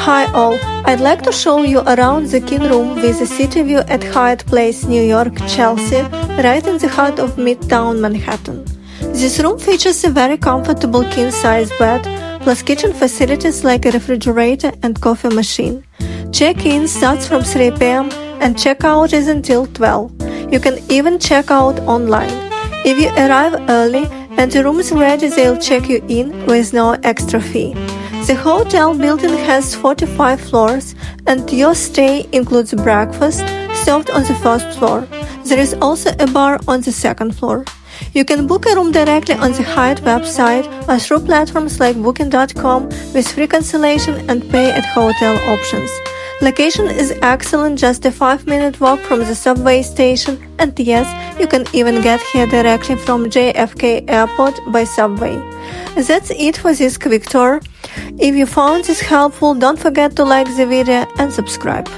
Hi all, I'd like to show you around the king room with a city view at Hyatt Place New York, Chelsea, right in the heart of Midtown Manhattan. This room features a very comfortable king-size bed, plus kitchen facilities like a refrigerator and coffee machine. Check-in starts from 3 p.m. and check-out is until 12. You can even check out online. If you arrive early and the room is ready, they'll check you in with no extra fee. The hotel building has 45 floors and your stay includes breakfast served on the first floor. There is also a bar on the second floor. You can book a room directly on the Hyatt website or through platforms like Booking.com with free cancellation and pay at hotel options. Location is excellent, just a 5-minute walk from the subway station, and yes, you can even get here directly from JFK Airport by subway. That's it for this quick tour. If you found this helpful, don't forget to like the video and subscribe.